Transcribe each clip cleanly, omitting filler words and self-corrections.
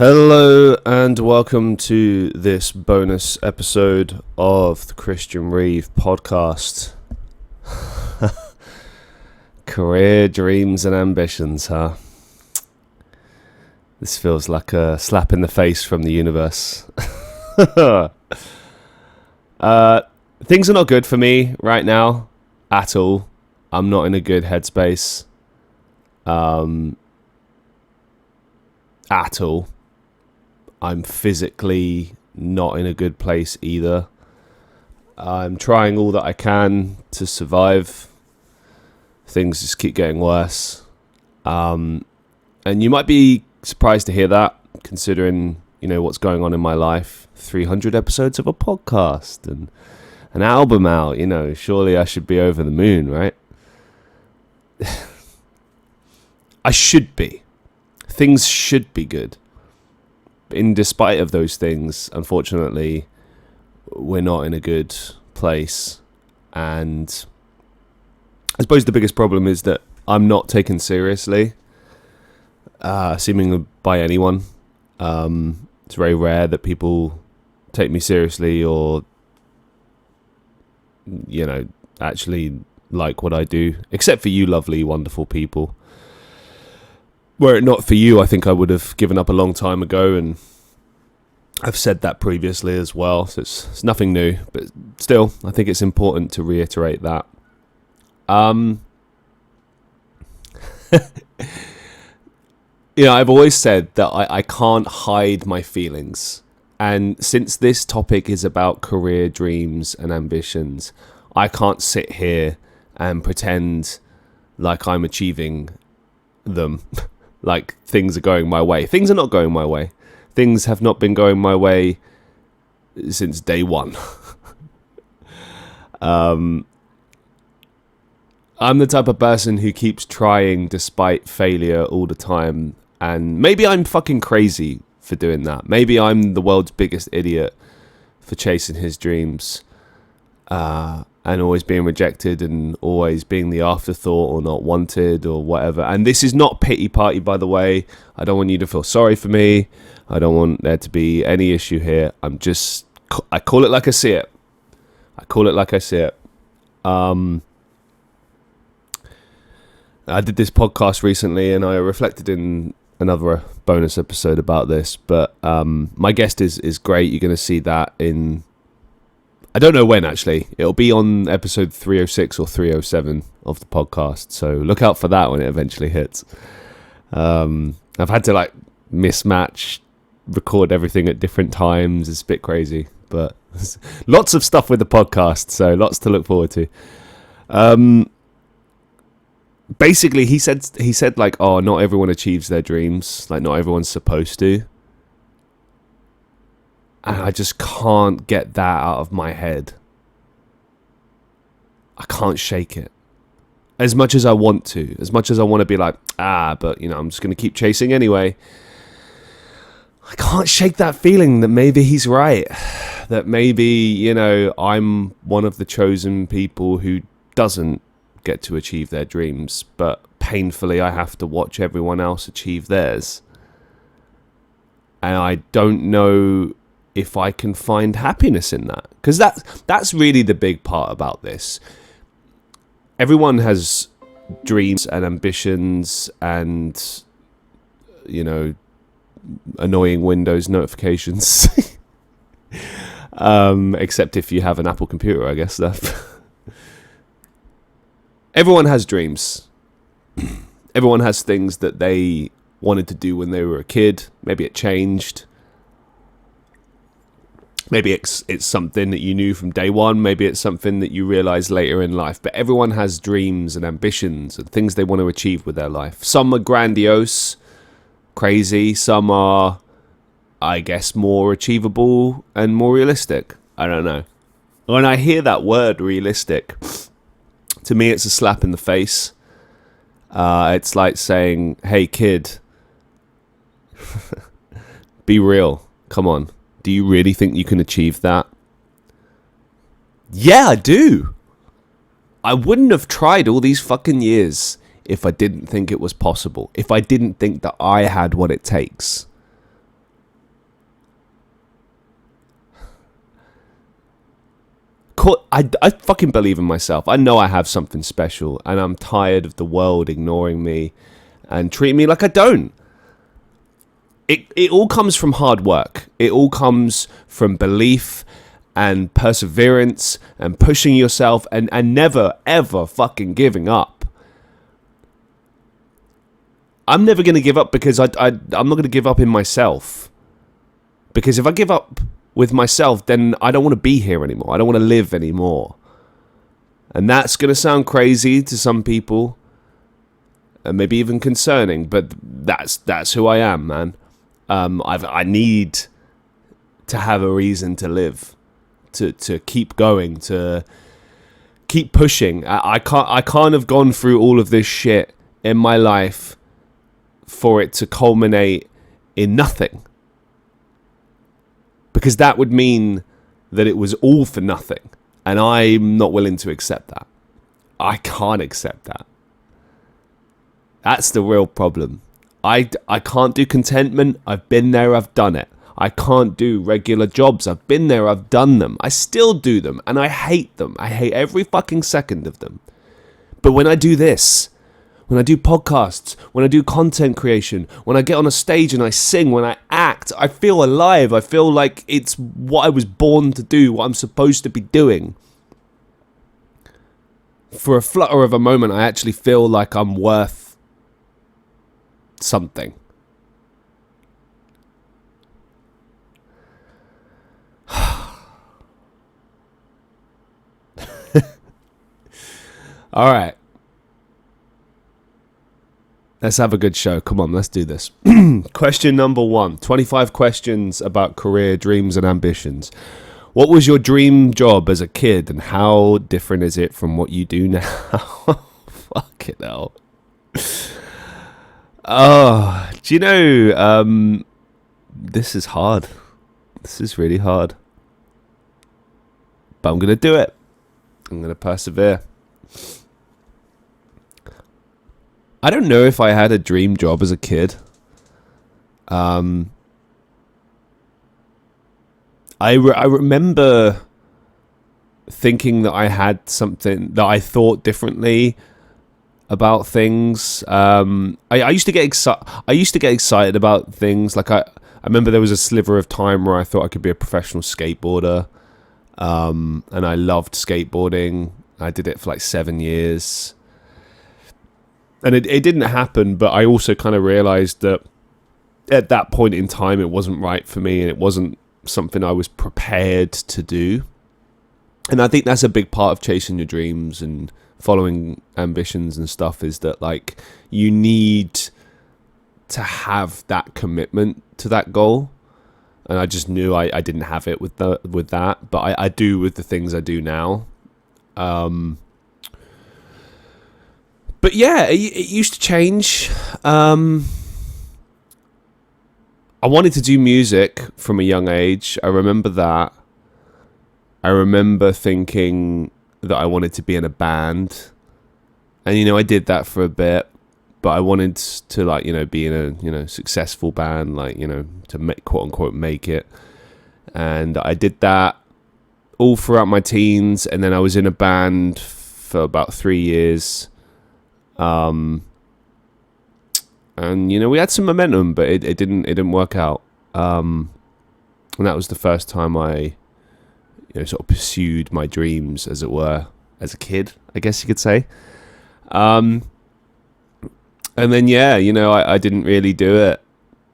Hello and welcome to this bonus episode of the Christian Reeve Podcast. Career, dreams and ambitions, huh? This feels like a slap in the face from the universe. Things are not good for me right now at all. I'm not in a good headspace. At all. I'm physically not in a good place either. I'm trying all that I can to survive. Things just keep getting worse. And you might be surprised to hear that, considering, what's going on in my life. 300 episodes of a podcast and an album out, surely I should be over the moon, right? I should be. Things should be good. In despite of those things, unfortunately, we're not in a good place. And I suppose the biggest problem is that I'm not taken seriously, seemingly by anyone. It's very rare that people take me seriously or, actually like what I do, except for you lovely, wonderful people. Were it not for you, I think I would have given up a long time ago, and I've said that previously as well, so it's nothing new, but still, I think it's important to reiterate that. I've always said that I can't hide my feelings, and since this topic is about career dreams and ambitions, I can't sit here and pretend like I'm achieving them. Like things are going my way. Things are not going my way. Things have not been going my way since day one. I'm the type of person who keeps trying despite failure all the time. And maybe I'm fucking crazy for doing that. Maybe I'm the world's biggest idiot for chasing his dreams. And always being rejected and always being the afterthought or not wanted or whatever. And this is not pity party, by the way. I don't want you to feel sorry for me. I don't want there to be any issue here. I call it like I see it. I did this podcast recently and I reflected in another bonus episode about this. But my guest is great. You're going to see that in... I don't know when, actually. It'll be on episode 306 or 307 of the podcast. So look out for that when it eventually hits. I've had to mismatch, record everything at different times. It's a bit crazy. But lots of stuff with the podcast. So lots to look forward to. Basically, he said not everyone achieves their dreams. Not everyone's supposed to. And I just can't get that out of my head. I can't shake it. As much as I want to. As much as I want to be but, I'm just going to keep chasing anyway. I can't shake that feeling that maybe he's right. That maybe, I'm one of the chosen people who doesn't get to achieve their dreams. But painfully, I have to watch everyone else achieve theirs. And I don't know if I can find happiness in that. Because that's really the big part about this. Everyone has dreams and ambitions and, annoying Windows notifications. Except if you have an Apple computer, I guess. Everyone has dreams. Everyone has things that they wanted to do when they were a kid. Maybe it changed. Maybe it's something that you knew from day one. Maybe it's something that you realize later in life. But everyone has dreams and ambitions and things they want to achieve with their life. Some are grandiose, crazy. Some are, I guess, more achievable and more realistic. I don't know. When I hear that word, realistic, to me it's a slap in the face. It's like saying, hey, kid, be real. Come on. Do you really think you can achieve that? Yeah, I do. I wouldn't have tried all these fucking years if I didn't think it was possible. If I didn't think that I had what it takes. I fucking believe in myself. I know I have something special, and I'm tired of the world ignoring me and treating me like I don't. It all comes from hard work. It all comes from belief and perseverance and pushing yourself and never, ever fucking giving up. I'm never going to give up because I'm not going to give up in myself. Because if I give up with myself, then I don't want to be here anymore. I don't want to live anymore. And that's going to sound crazy to some people, and maybe even concerning, but that's who I am, man. I need to have a reason to live, to keep going, to keep pushing. I can't have gone through all of this shit in my life for it to culminate in nothing. Because that would mean that it was all for nothing. And I'm not willing to accept that. I can't accept that. That's the real problem. I can't do contentment. I've been there, I've done it. I can't do regular jobs. I've been there, I've done them. I still do them, and I hate them. I hate every fucking second of them. But when I do this, when I do podcasts, when I do content creation, when I get on a stage and I sing, when I act, I feel alive. I feel like it's what I was born to do, what I'm supposed to be doing. For a flutter of a moment, I actually feel like I'm worth something. All right. Let's have a good show. Come on, let's do this. Question number 1. 25 questions about career, dreams, and ambitions. What was your dream job as a kid, and how different is it from what you do now? Fucking hell. Oh, do you know, this is hard. This is really hard. But I'm going to do it. I'm going to persevere. I don't know if I had a dream job as a kid. I remember thinking that I had something, that I thought differently about things. I used to get excited about things. Like I remember there was a sliver of time where I thought I could be a professional skateboarder. And I loved skateboarding. I did it for like 7 years. And it didn't happen, but I also kind of realized that at that point in time, it wasn't right for me, and it wasn't something I was prepared to do. And I think that's a big part of chasing your dreams and following ambitions and stuff, is that like you need to have that commitment to that goal. And I just knew I didn't have it with that, but I do with the things I do now. But yeah, it used to change. I wanted to do music from a young age. I remember that. I remember thinking that I wanted to be in a band. And, you know, I did that for a bit. But I wanted to, like, you know, be in a, you know, successful band, like, you know, to make, quote unquote, make it. And I did that all throughout my teens. And then I was in a band for about 3 years. And, you know, we had some momentum, but it didn't work out. And that was the first time I, you know, sort of pursued my dreams, as it were, as a kid, I guess you could say. And then, yeah, you know, I didn't really do it.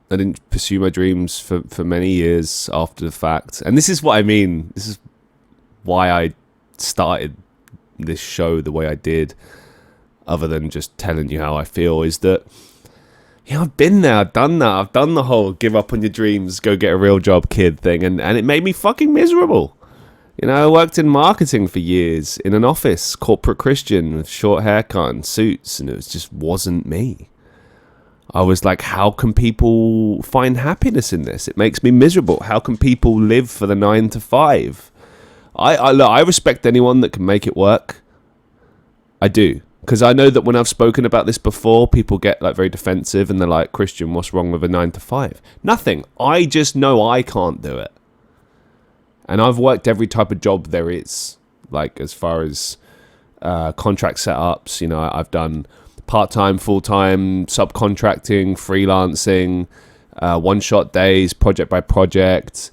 I didn't pursue my dreams for many years after the fact. And this is what I mean. This is why I started this show the way I did, other than just telling you how I feel, is that, you know, I've been there, I've done that. I've done the whole give up on your dreams, go get a real job kid thing. And it made me fucking miserable. You know, I worked in marketing for years in an office, corporate Christian, with short haircut and suits, and it just wasn't me. I was like, how can people find happiness in this? It makes me miserable. How can people live for the 9 to 5? I respect anyone that can make it work. I do. Because I know that when I've spoken about this before, people get like very defensive and they're like, Christian, what's wrong with a 9 to 5? Nothing. I just know I can't do it. And I've worked every type of job there is. like as far as contract setups. You know, I've done part-time, full-time, subcontracting, freelancing, one-shot days, project by project,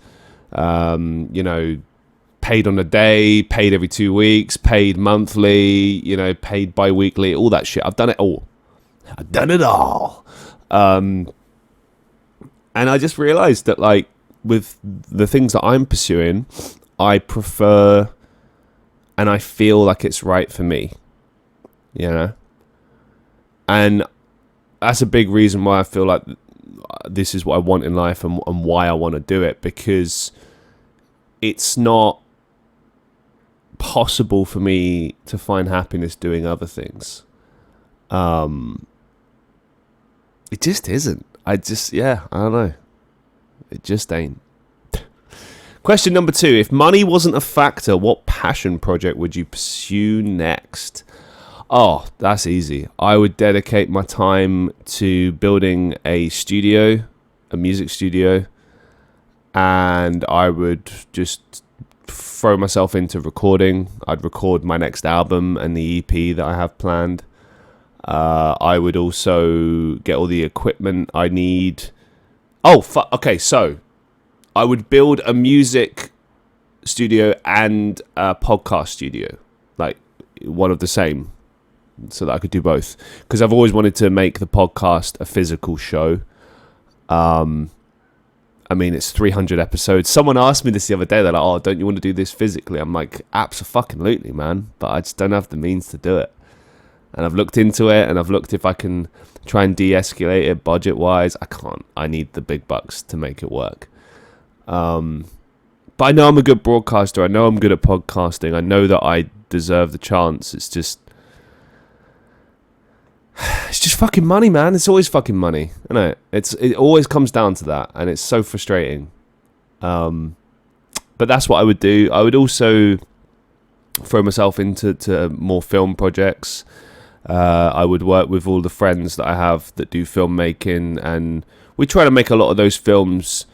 you know, paid on a day, paid every 2 weeks, paid monthly, you know, paid bi-weekly, all that shit. I've done it all. And I just realized that, like, with the things that I'm pursuing, I prefer and I feel like it's right for me, you know? And that's a big reason why I feel like this is what I want in life and why I want to do it, because it's not possible for me to find happiness doing other things. It just isn't. I don't know. It just ain't. Question number 2. If money wasn't a factor, what passion project would you pursue next? Oh, that's easy. I would dedicate my time to building a studio, a music studio, and I would just throw myself into recording. I'd record my next album and the EP that I have planned. I would also get all the equipment I need. Okay, so I would build a music studio and a podcast studio, like one of the same, so that I could do both. Because I've always wanted to make the podcast a physical show. I mean, it's 300 episodes. Someone asked me this the other day. They're like, "Oh, don't you want to do this physically?" I'm like, "Abso-fucking-lutely, man." But I just don't have the means to do it. And I've looked into it, and I've looked if I can try and de-escalate it budget-wise. I can't. I need the big bucks to make it work. But I know I'm a good broadcaster. I know I'm good at podcasting. I know that I deserve the chance. It's just fucking money, man. It's always fucking money, isn't it? It always comes down to that, and it's so frustrating. But that's what I would do. I would also throw myself into more film projects. I would work with all the friends that I have that do filmmaking, and we try to make a lot of those films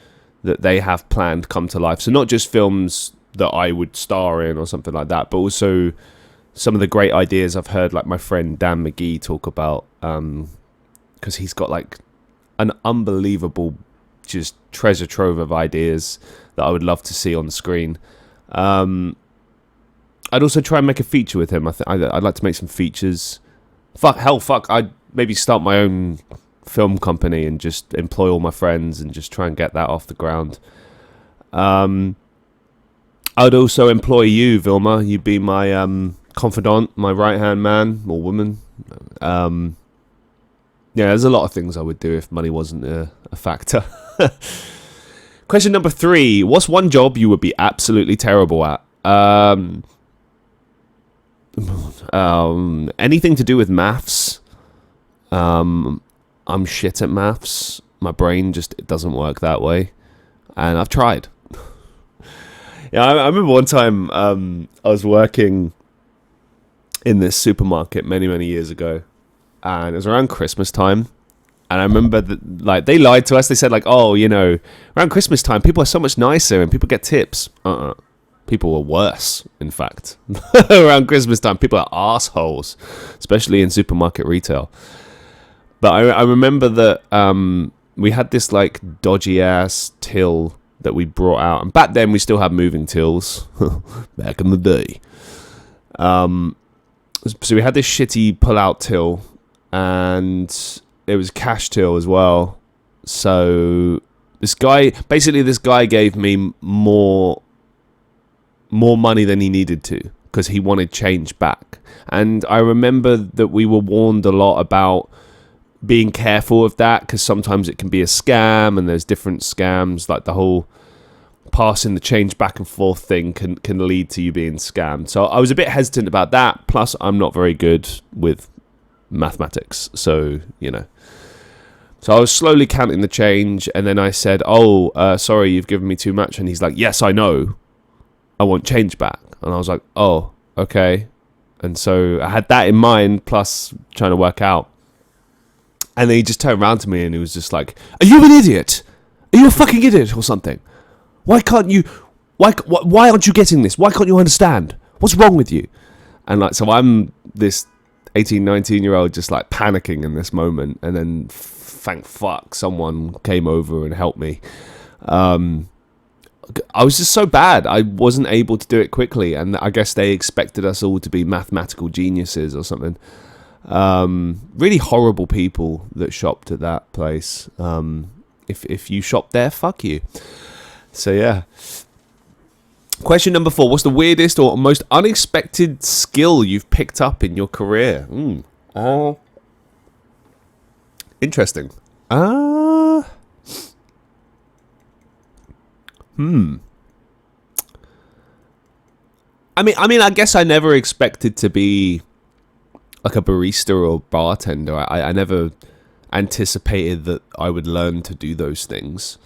that they have planned come to life. So not just films that I would star in or something like that, but also some of the great ideas I've heard, like my friend Dan McGee talk about, because he's got like an unbelievable just treasure trove of ideas that I would love to see on the screen. I'd also try and make a feature with him. I'd like to make some features. I'd maybe start my own film company and just employ all my friends and just try and get that off the ground. I'd also employ you, Vilma. You'd be my confidant, my right-hand man or woman. Yeah, there's a lot of things I would do if money wasn't a factor. Question number 3. What's one job you would be absolutely terrible at? Anything to do with maths. I'm shit at maths. My brain it doesn't work that way, and I've tried. Yeah, I remember one time I was working in this supermarket many years ago, and it was around Christmas time. And I remember that, like, they lied to us. They said, like, "Oh, you know, around Christmas time, people are so much nicer and people get tips." People were worse, in fact. Around Christmas time, people are assholes, especially in supermarket retail. But I remember that we had this like dodgy ass till that we brought out, and back then we still had moving tills. Back in the day, so we had this shitty pull-out till, and it was cash till as well. So this guy gave me more money than he needed to, because he wanted change back. And I remember that we were warned a lot about being careful of that, because sometimes it can be a scam, and there's different scams, like the whole passing the change back and forth thing can lead to you being scammed. So I was a bit hesitant about that, plus I'm not very good with mathematics, so you know. So I was slowly counting the change, and then I said, sorry, you've given me too much. And he's like, "Yes, I know, I want change back." And I was like, "Oh, okay." And so I had that in mind, plus trying to work out. And then he just turned around to me and he was just like, "Are you an idiot? Are you a fucking idiot or something? Why can't you? Why aren't you getting this? Why can't you understand? What's wrong with you? And like, so I'm this 18, 19-year-old just like panicking in this moment. And then thank fuck someone came over and helped me. I was just so bad. I wasn't able to do it quickly. And I guess they expected us all to be mathematical geniuses or something. Really horrible people that shopped at that place. If you shop there, fuck you. So yeah. Question number 4. What's the weirdest or most unexpected skill you've picked up in your career? Interesting. I mean, I guess I never expected to be like a barista or bartender. I never anticipated that I would learn to do those things.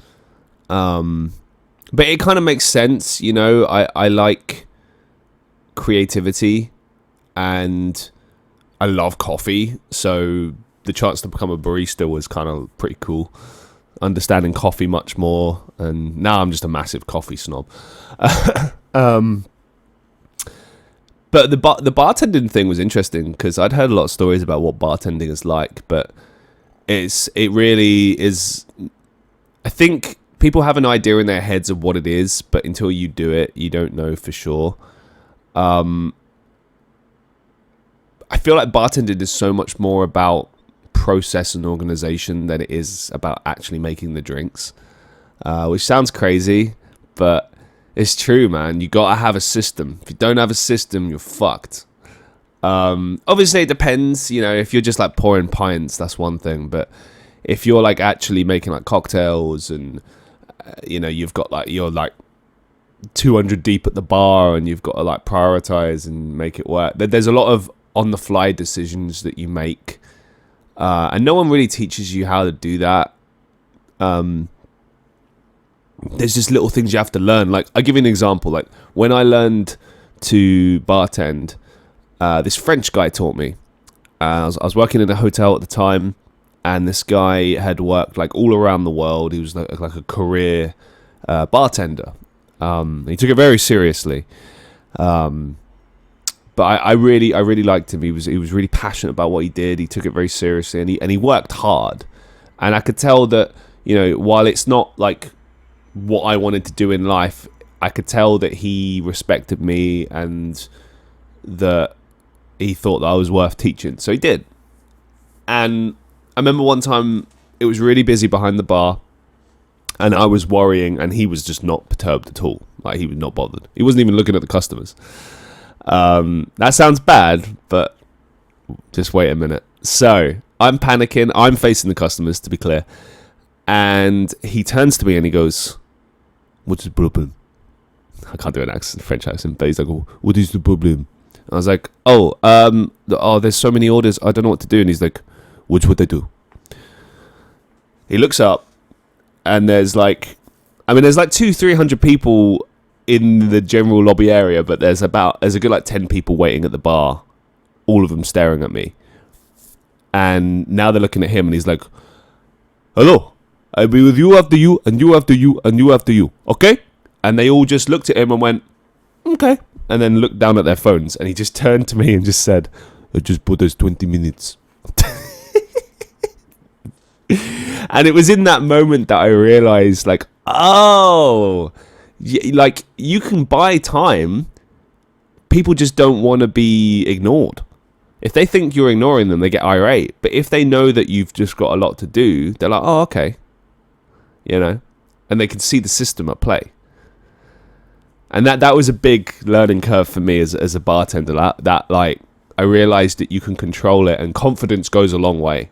But it kind of makes sense, you know. I like creativity and I love coffee. So the chance to become a barista was kind of pretty cool. Understanding coffee much more. And now I'm just a massive coffee snob. But the bartending thing was interesting because I'd heard a lot of stories about what bartending is like, but it really is. I think people have an idea in their heads of what it is, but until you do it, you don't know for sure. I feel like bartending is so much more about process and organization than it is about actually making the drinks, which sounds crazy, but it's true, man. You gotta have a system. If you don't have a system, you're fucked. Obviously, it depends. You know, if you're just like pouring pints, that's one thing. But if you're like actually making like cocktails and you know, you've got like, you're like 200 deep at the bar and you've got to like prioritize and make it work. There's a lot of on the fly decisions that you make, and no one really teaches you how to do that. There's just little things you have to learn. Like, I'll give you an example. Like, when I learned to bartend, this French guy taught me. I was working in a hotel at the time, and this guy had worked like all around the world. He was like a career bartender. He took it very seriously. But I really liked him. He was really passionate about what he did. He took it very seriously, and he worked hard. And I could tell that, you know, while it's not like what I wanted to do in life, I could tell that he respected me and that he thought that I was worth teaching. So he did. And I remember one time it was really busy behind the bar and I was worrying, and he was just not perturbed at all. Like, he was not bothered. He wasn't even looking at the customers. That sounds bad, but just wait a minute. So I'm panicking. I'm facing the customers, to be clear. And he turns to me and he goes, "What's the problem?" I can't do an accent, French accent, but he's like, "What is the problem?" I was like, there's so many orders, I don't know what to do. And he's like, "What's what I do?" He looks up, and there's like 200-300 people in the general lobby area, but there's a good like 10 people waiting at the bar, all of them staring at me. And now they're looking at him, and he's like, "Hello, I'll be with you after you, and you after you, and you after you, okay?" And they all just looked at him and went, "Okay," and then looked down at their phones, and he just turned to me and just said, "I just put us 20 minutes. And it was in that moment that I realized, like, like, you can buy time. People just don't want to be ignored. If they think you're ignoring them, they get irate. But if they know that you've just got a lot to do, they're like, "Oh, okay." You know? And they can see the system at play. And that was a big learning curve for me as a bartender. That like, I realized that you can control it, and confidence goes a long way.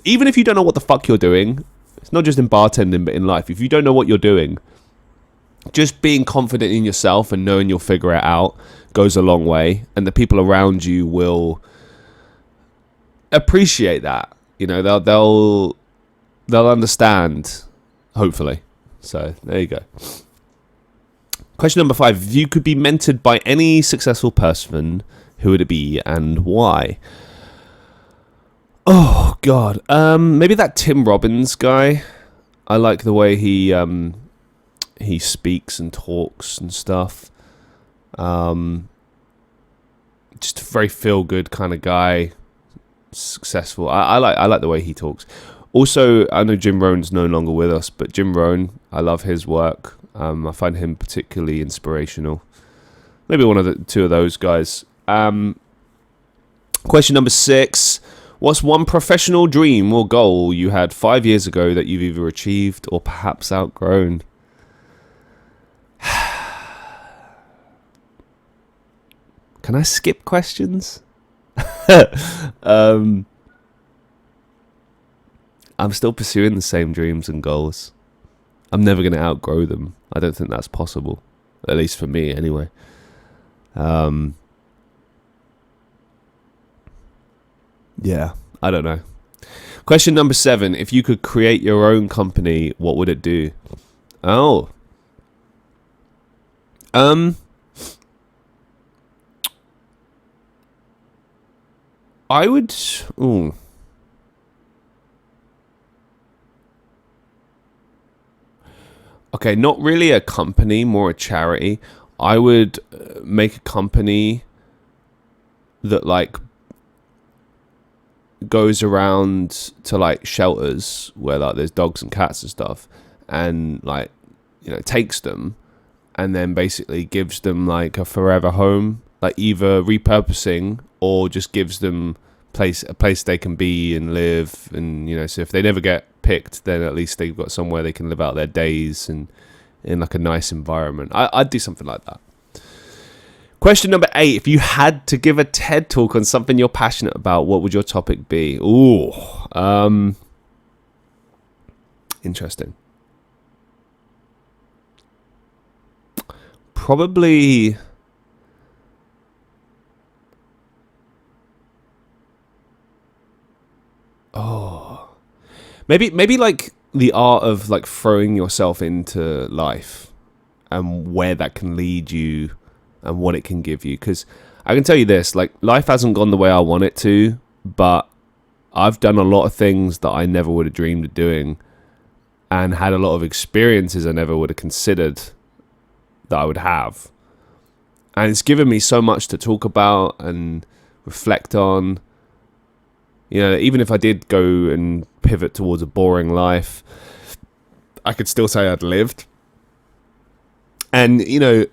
Even if you don't know what the fuck you're doing, it's not just in bartending, but in life. If you don't know what you're doing, just being confident in yourself and knowing you'll figure it out goes a long way. And the people around you will appreciate that. You know, they'll understand, hopefully. So there you go. Question number 5. If you could be mentored by any successful person, who would it be and why? Oh, God. Maybe that Tim Robbins guy. I like the way he speaks and talks and stuff. just a very feel good kind of guy, successful. I like the way he talks. Also, I know Jim Rohn's no longer with us, but Jim Rohn, I love his work. I find him particularly inspirational. Maybe one of the two of those guys. Question number 6. What's one professional dream or goal you had 5 years ago that you've either achieved or perhaps outgrown? Can I skip questions? I'm still pursuing the same dreams and goals. I'm never going to outgrow them. I don't think that's possible. At least for me, anyway. Yeah, I don't know. Question number 7. If you could create your own company, what would it do? Oh. I would... Ooh. Okay, not really a company, more a charity. I would make a company that like goes around to like shelters where like there's dogs and cats and stuff, and like, you know, takes them and then basically gives them like a forever home, like either repurposing or just gives them a place they can be and live. And, you know, so if they never get picked, then at least they've got somewhere they can live out their days and in like a nice environment. I'd do something like that. Question number 8. If you had to give a TED talk on something you're passionate about, what would your topic be? Ooh, interesting. Probably... Maybe like the art of like throwing yourself into life and where that can lead you and what it can give you. Because I can tell you this, like, life hasn't gone the way I want it to, but I've done a lot of things that I never would have dreamed of doing and had a lot of experiences I never would have considered that I would have. And it's given me so much to talk about and reflect on. You know, even if I did go and pivot towards a boring life, I could still say I'd lived. And, you know,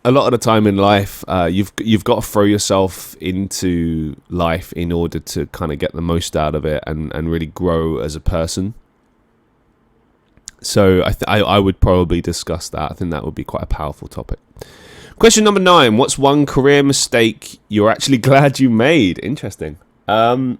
a lot of the time in life, you've got to throw yourself into life in order to kind of get the most out of it and really grow as a person. So I would probably discuss that. I think that would be quite a powerful topic. Question number 9. What's one career mistake you're actually glad you made? Interesting. All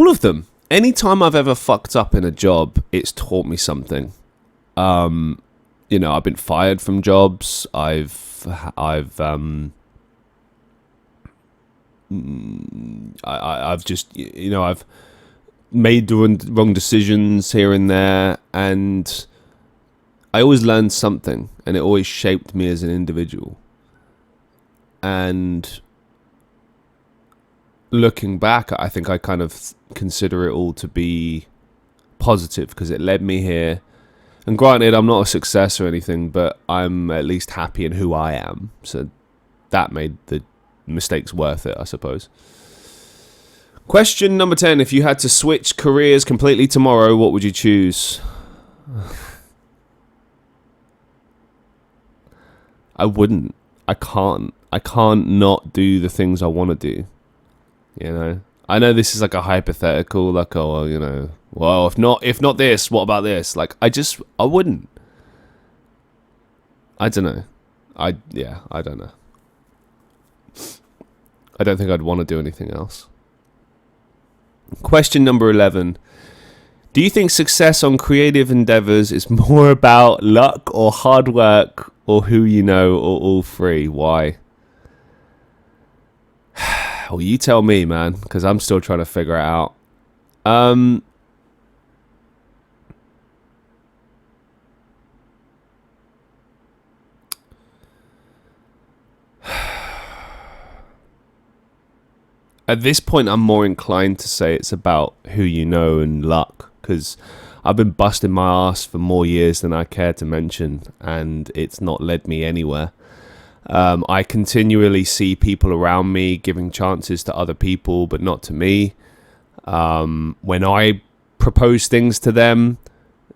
of them. Anytime I've ever fucked up in a job, it's taught me something. You know, I've been fired from jobs. I've just, you know, I've made the wrong decisions here and there, and I always learned something, and it always shaped me as an individual. And looking back, I think I kind of consider it all to be positive because it led me here. And granted, I'm not a success or anything, but I'm at least happy in who I am. So that made the mistakes worth it, I suppose. Question number 10. If you had to switch careers completely tomorrow, what would you choose? I wouldn't. I can't not do the things I want to do. You know? I know this is like a hypothetical, like, oh, well, you know, well, if not this, what about this? Like, I wouldn't. I don't know. I don't know. I don't think I'd want to do anything else. Question number 11. Do you think success on creative endeavors is more about luck or hard work or who you know or all three? Why? Well, you tell me, man, because I'm still trying to figure it out. At this point, I'm more inclined to say it's about who you know and luck, because I've been busting my ass for more years than I care to mention, and it's not led me anywhere. I continually see people around me giving chances to other people, but not to me. When I propose things to them,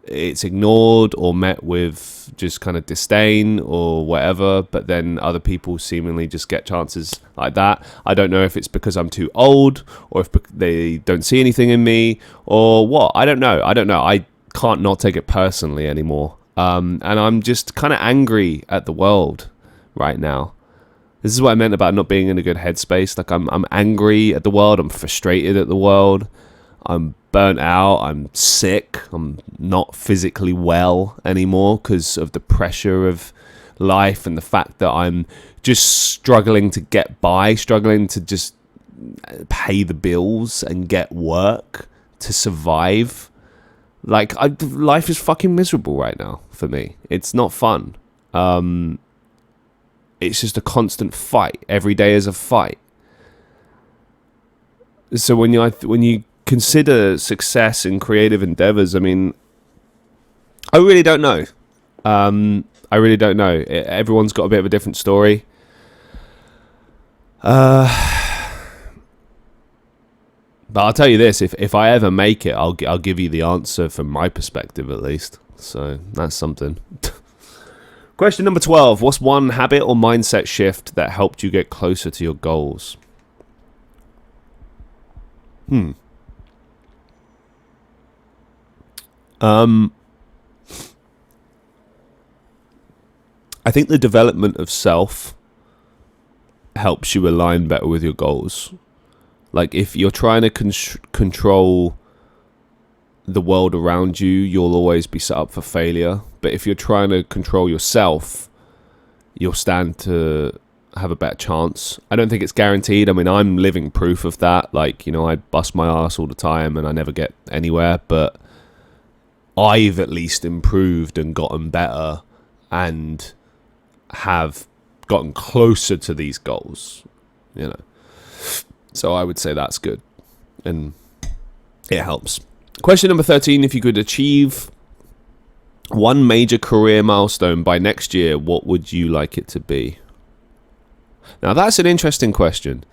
it's ignored or met with just kind of disdain or whatever, but then other people seemingly just get chances like that. I don't know if it's because I'm too old, or if they don't see anything in me, or what. I don't know. I can't not take it personally anymore. And I'm just kind of angry at the world right now. This is what I meant about not being in a good headspace. Like, I'm angry at the world. I'm frustrated at the world. I'm burnt out. I'm sick. I'm not physically well anymore because of the pressure of life and the fact that I'm just struggling to get by, struggling to just pay the bills and get work to survive. Like, life is fucking miserable right now for me. It's not fun. It's just a constant fight. Every day is a fight. So when you consider success in creative endeavors, I mean, I really don't know. I really don't know. Everyone's got a bit of a different story. But I'll tell you this: if I ever make it, I'll give you the answer from my perspective, at least. So that's something. Question number 12. What's one habit or mindset shift that helped you get closer to your goals? I think the development of self helps you align better with your goals. Like, if you're trying to control the world around you, you'll always be set up for failure. But if you're trying to control yourself, you'll stand to have a better chance. I don't think it's guaranteed. I mean, I'm living proof of that. Like, I bust my ass all the time and I never get anywhere, but I've at least improved and gotten better and have gotten closer to these goals, So I would say that's good, and it helps. Question number 13. If you could achieve one major career milestone by next year, what would you like it to be? Now, that's an interesting question.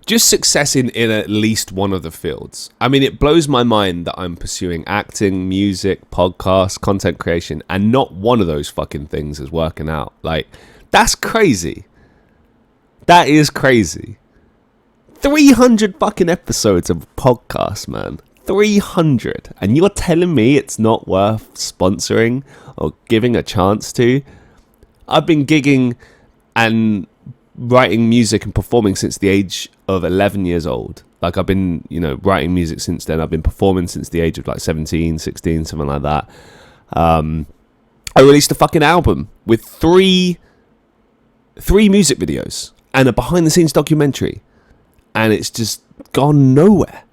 Just success in at least one of the fields. I mean, it blows my mind that I'm pursuing acting, music, podcasts, content creation, and not one of those fucking things is working out. Like, that's crazy. That is crazy. 300 fucking episodes of podcasts, man. 300. And you're telling me it's not worth sponsoring or giving a chance to? I've been gigging and writing music and performing since the age of 11 years old. Like, I've been, writing music since then. I've been performing since the age of like 17, 16, something like that. I released a fucking album with three music videos and a behind the scenes documentary, and it's just gone nowhere.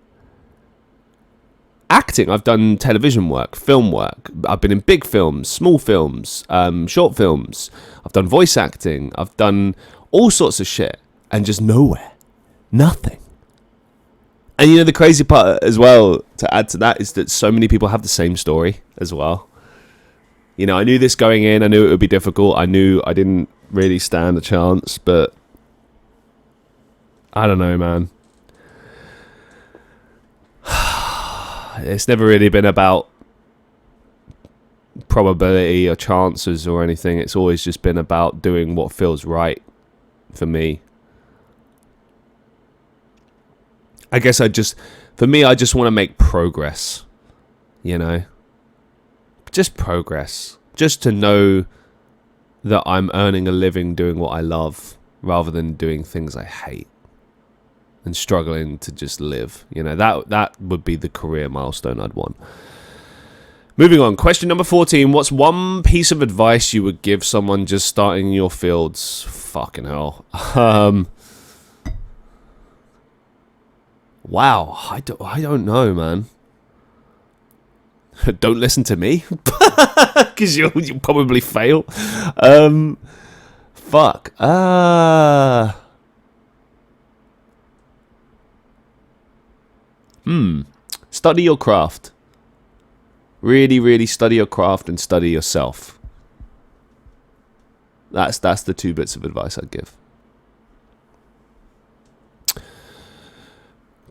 Acting, I've done television work, film work. I've been in big films, small films, short films. I've done voice acting. I've done all sorts of shit, and just nowhere. Nothing. And the crazy part as well, to add to that, is that so many people have the same story as well. I knew this going in. I knew it would be difficult. I knew I didn't really stand a chance, but I don't know, man. It's never really been about probability or chances or anything. It's always just been about doing what feels right for me. I guess I just want to make progress, just progress, just to know that I'm earning a living doing what I love rather than doing things I hate and struggling to just live. That would be the career milestone I'd want. Moving on. Question number 14. What's one piece of advice you would give someone just starting in your fields? Fucking hell. Wow, I don't know, man. Don't listen to me, because you'll probably fail. Fuck. Study your craft. Really, really study your craft and study yourself. That's the 2 bits of advice I'd give.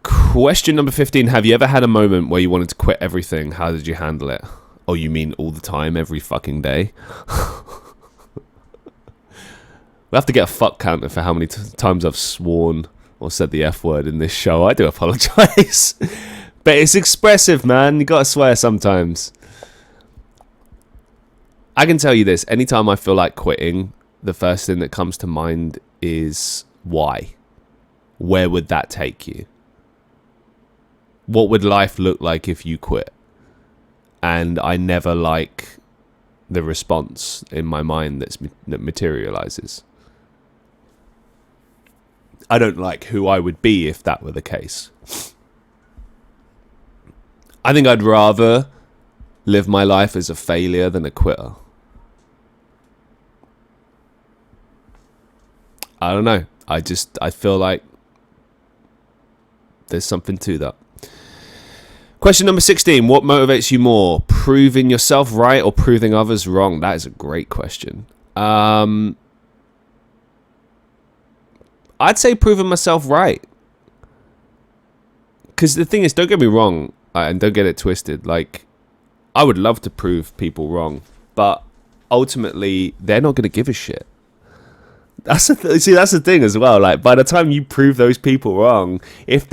Question number 15. Have you ever had a moment where you wanted to quit everything? How did you handle it? Oh, you mean all the time, every fucking day? We'll have to get a fuck counter for how many times I've sworn or said the F word in this show. I do apologise. But it's expressive, man. You gotta swear sometimes. I can tell you this. Anytime I feel like quitting, the first thing that comes to mind is why? Where would that take you? What would life look like if you quit? And I never like the response in my mind that materializes. I don't like who I would be if that were the case. I think I'd rather live my life as a failure than a quitter. I don't know. I feel like there's something to that. Question number 16. What motivates you more? Proving yourself right or proving others wrong? That is a great question. I'd say proving myself right. Because the thing is, don't get me wrong, and don't get it twisted. Like, I would love to prove people wrong, but ultimately, they're not going to give a shit. That's the thing as well. Like, by the time you prove those people wrong, if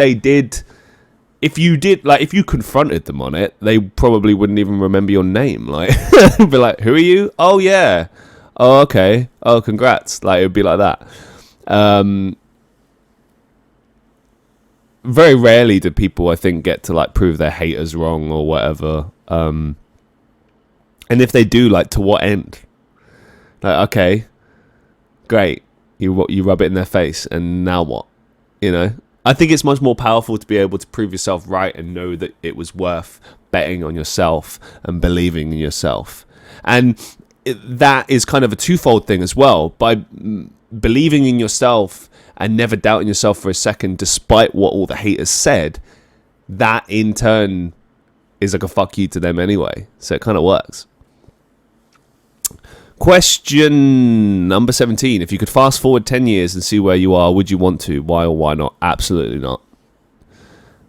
you confronted them on it, they probably wouldn't even remember your name. Like, be like, who are you? Oh yeah. Oh, okay. Oh, congrats. Like, it would be like that. Very rarely do people, I think, get to like prove their haters wrong or whatever. And if they do, like, to what end? Like, okay, great. You rub it in their face, and now what? You know? I think it's much more powerful to be able to prove yourself right and know that it was worth betting on yourself and believing in yourself. And that is kind of a twofold thing as well. By believing in yourself and never doubting yourself for a second, despite what all the haters said, that in turn is like a fuck you to them anyway. So it kind of works. Question number 17. If you could fast forward 10 years and see where you are, would you want to? Why or why not? Absolutely not.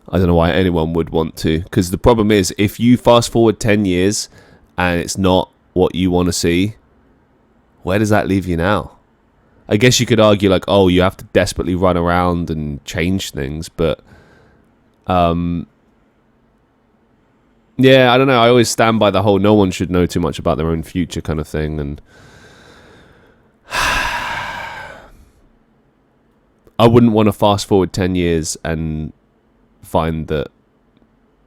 I don't know why anyone would want to. Because the problem is, if you fast forward 10 years and it's not what you want to see, where does that leave you now? I guess you could argue like, oh, you have to desperately run around and change things. But, yeah, I don't know. I always stand by the whole no one should know too much about their own future kind of thing. And I wouldn't want to fast forward 10 years and find that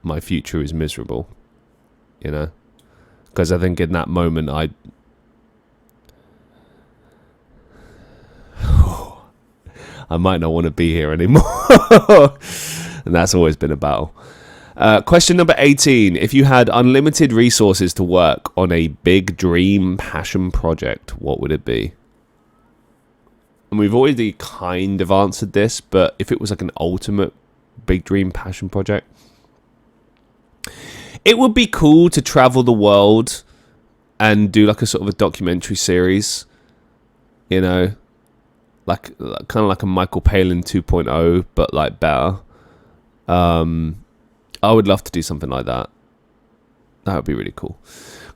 my future is miserable, you know? Because I think in that moment I might not want to be here anymore. And that's always been a battle. Question number 18. If you had unlimited resources to work on a big dream passion project, what would it be? And we've already kind of answered this, but if it was like an ultimate big dream passion project, it would be cool to travel the world and do like a sort of a documentary series, you know, like kind of like a Michael Palin 2.0, but like better. I would love to do something like that. That would be really cool.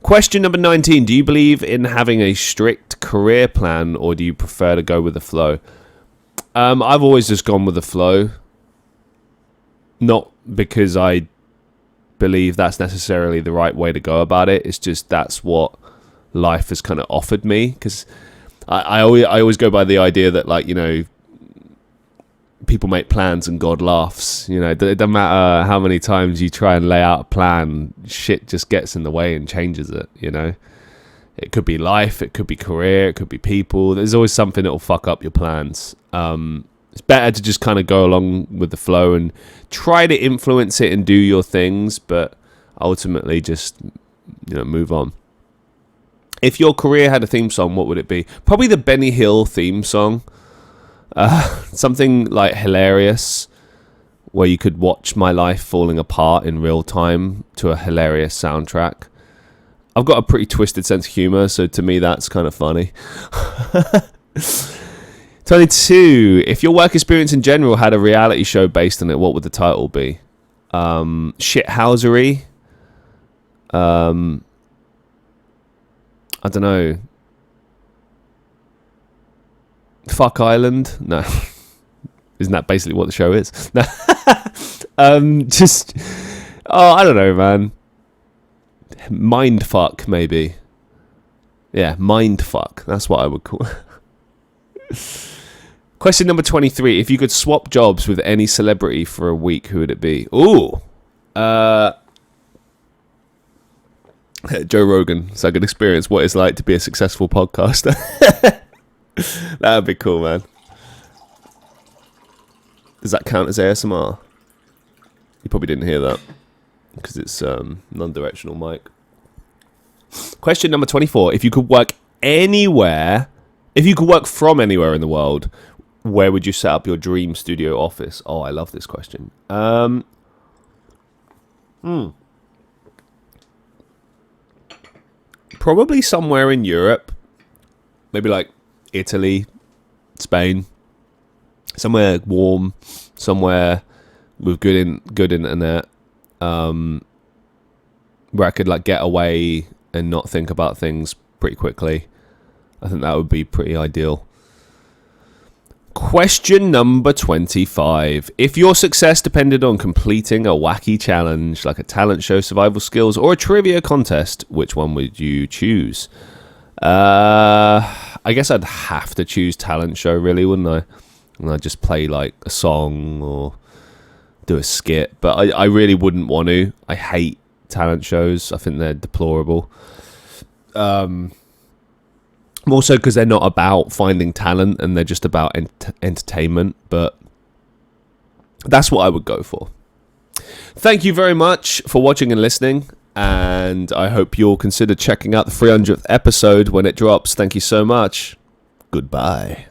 Question number 19. Do you believe in having a strict career plan, or do you prefer to go with the flow? I've always just gone with the flow. Not because I believe that's necessarily the right way to go about it. It's just that's what life has kind of offered me. Because I always go by the idea that, like, you know, people make plans and God laughs. You know, it doesn't matter how many times you try and lay out a plan, shit just gets in the way and changes it, you know. It could be life, it could be career, it could be people. There's always something that will fuck up your plans. It's better to just kind of go along with the flow and try to influence it and do your things, but ultimately just, move on. If your career had a theme song, what would it be? Probably the Benny Hill theme song. Something like hilarious, where you could watch my life falling apart in real time to a hilarious soundtrack. I've got a pretty twisted sense of humor, so to me that's kind of funny. 22. If your work experience in general had a reality show based on it, what would the title be? Shithousery. I don't know. Fuck Island? No. Isn't that basically what the show is? No. I don't know, man. Mindfuck, maybe. Yeah, mindfuck. That's what I would call it. Question number 23. If you could swap jobs with any celebrity for a week, who would it be? Ooh. Joe Rogan, so I could experience what it's like to be a successful podcaster. That would be cool, man. Does that count as ASMR? You probably didn't hear that because it's non-directional mic. Question number 24. If you could work anywhere, if you could work from anywhere in the world, where would you set up your dream studio office? Oh, I love this question. Probably somewhere in Europe. Maybe like Italy, Spain. Somewhere warm, somewhere with good internet, where I could like get away and not think about things pretty quickly. I think that would be pretty ideal. Question number 25. If your success depended on completing a wacky challenge, like a talent show, survival skills, or a trivia contest, which one would you choose? I guess I'd have to choose talent show, really, wouldn't I? And I'd just play like a song or do a skit. But I really wouldn't want to. I hate talent shows. I think they're deplorable. Also because they're not about finding talent and they're just about entertainment. But that's what I would go for. Thank you very much for watching and listening. And I hope you'll consider checking out the 300th episode when it drops. Thank you so much. Goodbye.